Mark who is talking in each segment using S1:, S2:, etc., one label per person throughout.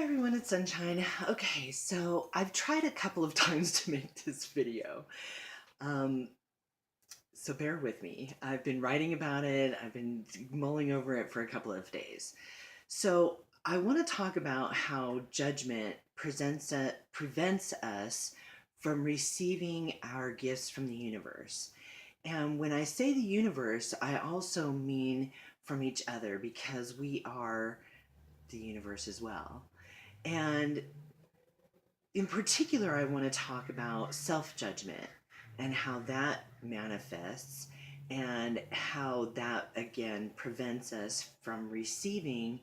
S1: Hi everyone, it's Sunshine. Okay, so I've tried a couple of times to make this video. Um, so bear with me. I've been writing about it, I've been mulling over it for a couple of days. So I want to talk about how judgment prevents us from receiving our gifts from the universe. And when I say the universe, I also mean from each other because we are the universe as well. And in particular, I want to talk about self judgment and how that manifests and how that again prevents us from receiving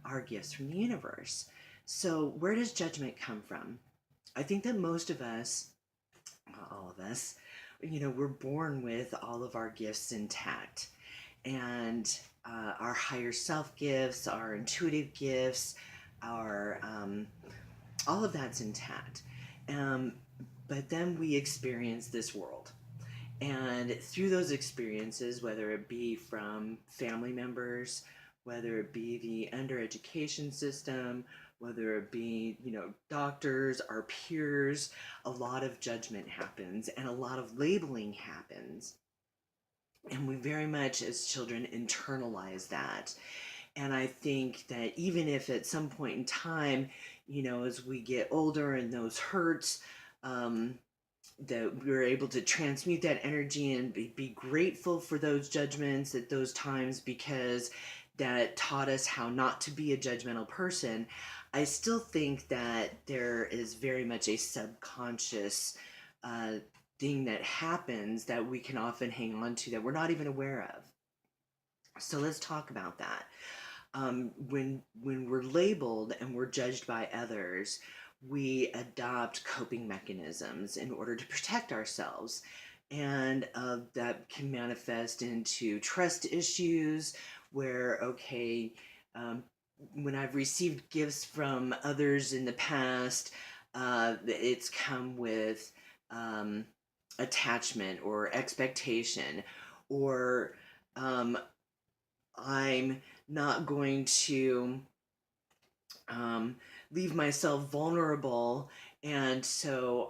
S1: our gifts from the universe. So, where does judgment come from? I think that most of us, not all of us, we're born with all of our gifts intact. And our higher self gifts, our intuitive gifts, our all of that's intact. Um, but then we experience this world. And through those experiences, whether it be from family members, whether it be the undereducation system, whether it be, doctors, our peers, a lot of judgment happens and a lot of labeling happens. And we very much as children internalize that. And I think that even if at some point in time, as we get older and those hurts, that we're able to transmute that energy and be grateful for those judgments at those times because that taught us how not to be a judgmental person. I still think that there is very much a subconscious uh, thing that happens that we can often hang on to that we're not even aware of. So let's talk about that. When we're labeled and we're judged by others, we adopt coping mechanisms in order to protect ourselves, and that can manifest into trust issues. Where um, when I've received gifts from others in the past, it's come with um, attachment or expectation, or um, I'm not going to um, leave myself vulnerable, and so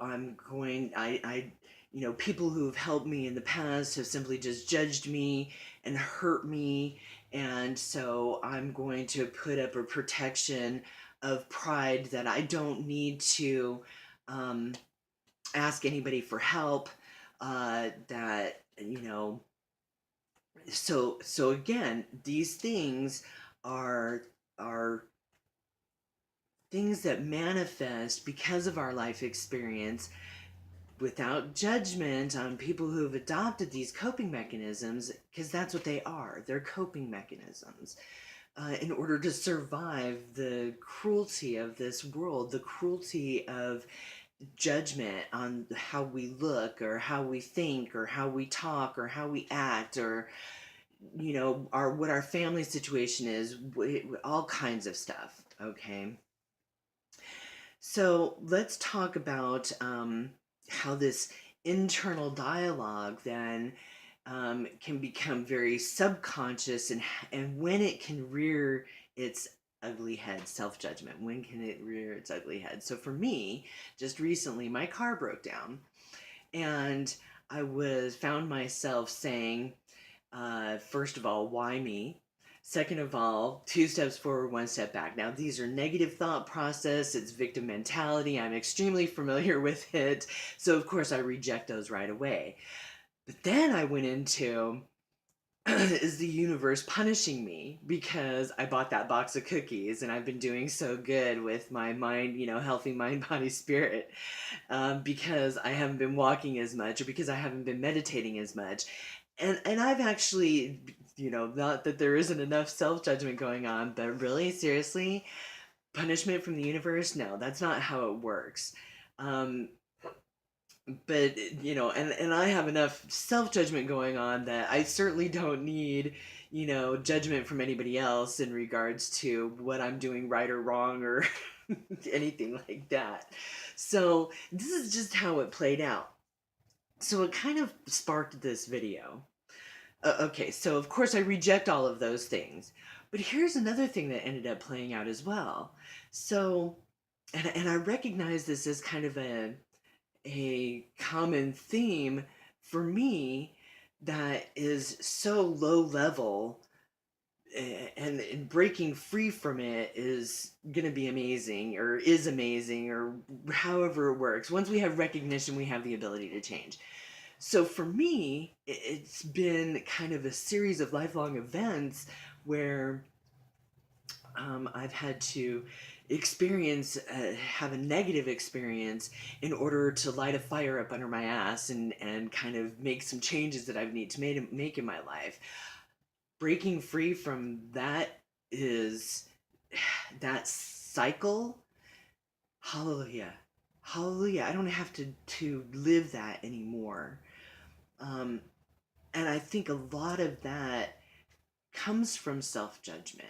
S1: people who have helped me in the past have simply just judged me and hurt me, and so I'm going to put up a protection of pride that I don't need to um, ask anybody for help. That so again, these things are are things that manifest because of our life experience without judgment on people who have adopted these coping mechanisms, because that's what they are. They're coping mechanisms in order to survive the cruelty of this world, the cruelty of judgment on how we look or how we think or how we talk or how we act, or our what our family situation is, all kinds of stuff. Okay, so let's talk about how this internal dialogue then can become very subconscious, and when it can rear its ugly head. Self-judgment, when can it rear its ugly head? So for me, just recently my car broke down, and I was found myself saying, first of all, why me? Second of all, two steps forward, one step back. Now, these are negative thought process. It's victim mentality. I'm extremely familiar with it. So, of course, I reject those right away. But then I went into, is the universe punishing me because I bought that box of cookies and I've been doing so good with my mind, healthy mind, body, spirit, because I haven't been walking as much or because I haven't been meditating as much. And I've actually, not that there isn't enough self-judgment going on, but really, seriously, punishment from the universe? No, that's not how it works. Um, but, and I have enough self-judgment going on that I certainly don't need, judgment from anybody else in regards to what I'm doing right or wrong or anything like that. So this is just how it played out. So it kind of sparked this video. Okay, so of course I reject all of those things. But here's another thing that ended up playing out as well. So, and I recognize this as kind of a common theme for me that is so low level, and breaking free from it is going to be amazing, or is amazing, or however it works. Once we have recognition, we have the ability to change. So for me, it's been kind of a series of lifelong events where I've had to have a negative experience in order to light a fire up under my ass, and kind of make some changes that I need to make in my life. Breaking free from that is that cycle. Hallelujah. Hallelujah. I don't have to live that anymore. Um, and I think a lot of that comes from self-judgment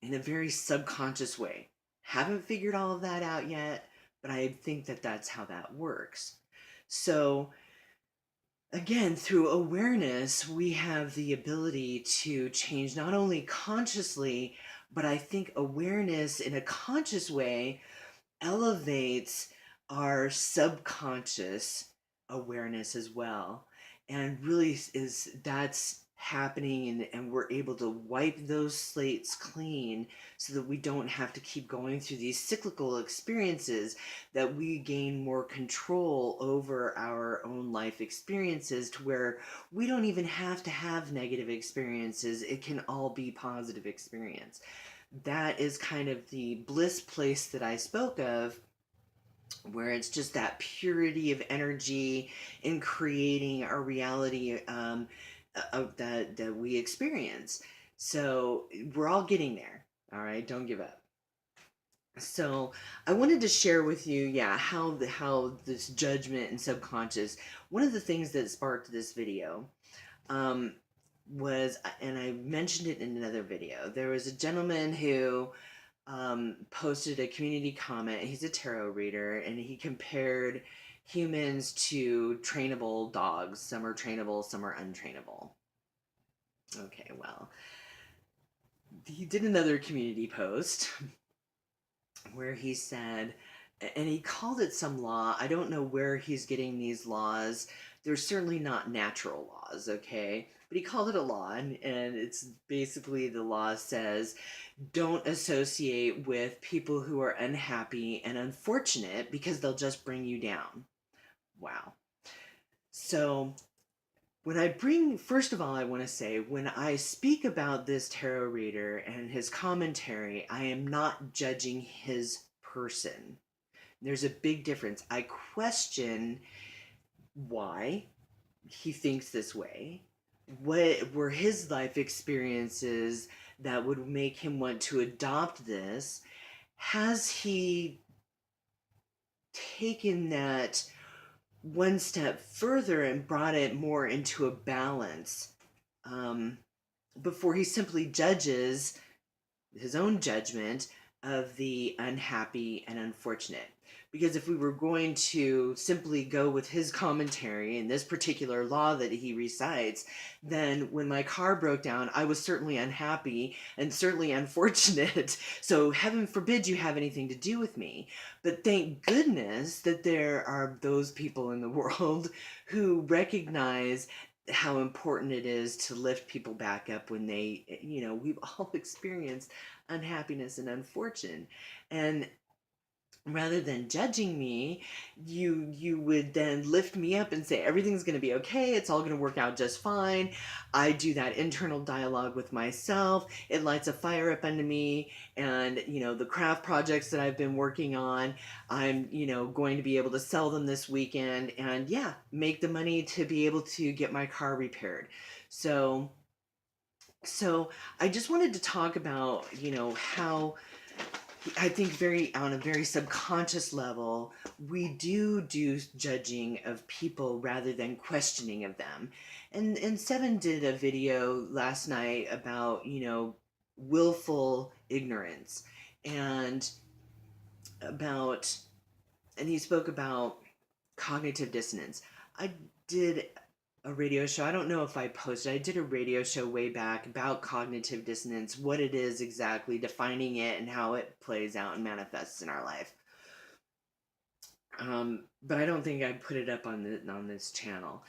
S1: in a very subconscious way. Haven't figured all of that out yet, but I think that that's how that works. So, again, through awareness, we have the ability to change not only consciously, but I think awareness in a conscious way elevates our subconscious awareness as well, and really is that's happening, and we're able to wipe those slates clean so that we don't have to keep going through these cyclical experiences, that we gain more control over our own life experiences to where we don't even have to have negative experiences. It can all be positive experience. That is kind of the bliss place that I spoke of, where it's just that purity of energy in creating a reality, that we experience. So we're all getting there. All right, don't give up. So I wanted to share with you, yeah, how this judgment and subconscious. One of the things that sparked this video, um, was, and I mentioned it in another video. There was a gentleman who posted a community comment. He's a tarot reader, and he compared humans to trainable dogs. Some are trainable, some are untrainable. Okay, well, he did another community post where he said, and he called it some law. I don't know where he's getting these laws. They're certainly not natural laws, okay? But he called it a law, and it's basically, the law says, don't associate with people who are unhappy and unfortunate, because they'll just bring you down. Wow. So first of all, I want to say, when I speak about this tarot reader and his commentary, I am not judging his person. There's a big difference. I question why he thinks this way. What were his life experiences that would make him want to adopt this? Has he taken that one step further and brought it more into a balance, before he simply judges his own judgment of the unhappy and unfortunate? Because if we were going to simply go with his commentary in this particular law that he recites, then when my car broke down, I was certainly unhappy and certainly unfortunate. So heaven forbid you have anything to do with me. But thank goodness that there are those people in the world who recognize how important it is to lift people back up when we've all experienced unhappiness and unfortune. And rather than judging me, you would then lift me up and say everything's going to be okay, it's all going to work out just fine. I do that internal dialogue with myself. It lights a fire up under me, and the craft projects that I've been working on, I'm going to be able to sell them this weekend, and yeah, make the money to be able to get my car repaired. So I just wanted to talk about how I think on a very subconscious level, we do judging of people rather than questioning of them. And Seven did a video last night about, willful ignorance, and about, and he spoke about cognitive dissonance. I did a radio show. I don't know if I posted. I did a radio show way back about cognitive dissonance, what it is exactly, defining it, and how it plays out and manifests in our life. But I don't think I put it up on this channel.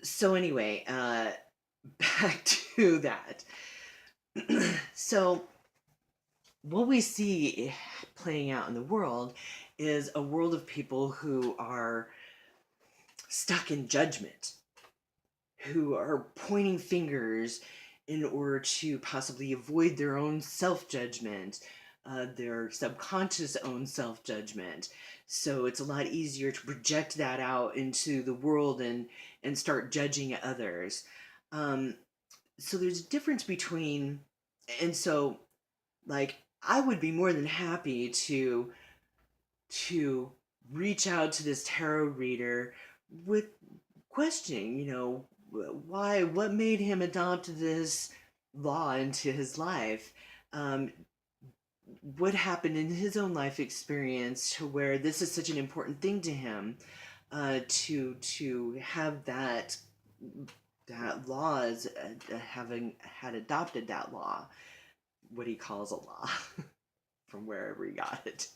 S1: So anyway, back to that. So what we see playing out in the world is a world of people who are stuck in judgment, who are pointing fingers in order to possibly avoid their own self-judgment, their subconscious own self-judgment. So it's a lot easier to project that out into the world and start judging others. Um, so there's a difference between, and so like I would be more than happy to reach out to this tarot reader with questioning, why, what made him adopt this law into his life? Um, what happened in his own life experience to where this is such an important thing to him, to have that law as having had adopted that law, what he calls a law, from wherever he got it.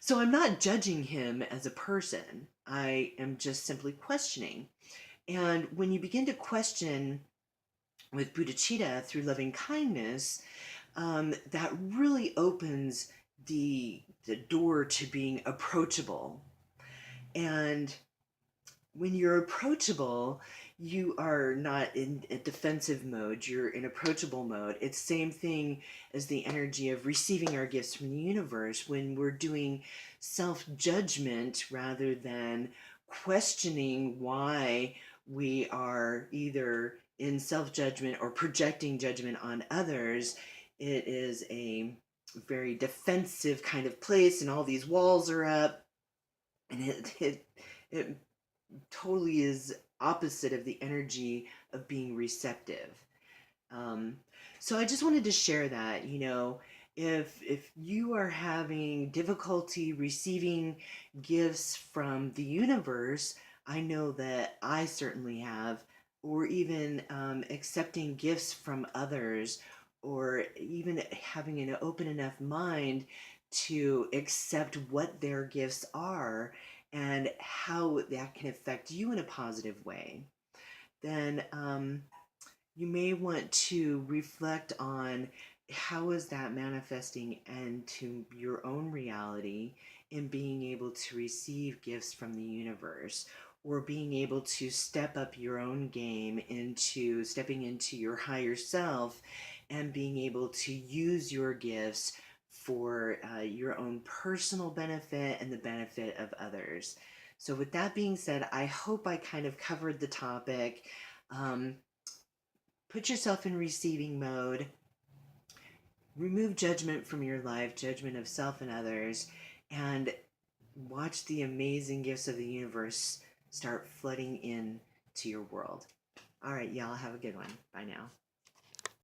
S1: So I'm not judging him as a person. I am just simply questioning. And when you begin to question with bodhicitta through loving kindness, that really opens the door to being approachable. And when you're approachable, you are not in a defensive mode, you're in approachable mode. It's same thing as the energy of receiving our gifts from the universe when we're doing self-judgment rather than questioning why we are either in self-judgment or projecting judgment on others. It is a very defensive kind of place, and all these walls are up, and it totally is opposite of the energy of being receptive. Um, so I just wanted to share that, if you are having difficulty receiving gifts from the universe, I know that I certainly have, or even accepting gifts from others, or even having an open enough mind to accept what their gifts are and how that can affect you in a positive way, then you may want to reflect on how is that manifesting into your own reality in being able to receive gifts from the universe, or being able to step up your own game into stepping into your higher self and being able to use your gifts for your own personal benefit and the benefit of others. So with that being said, I hope I kind of covered the topic. Um, Put yourself in receiving mode. Remove judgment from your life, judgment of self and others, and watch the amazing gifts of the universe start flooding in to your world. All right, y'all, have a good one. Bye now.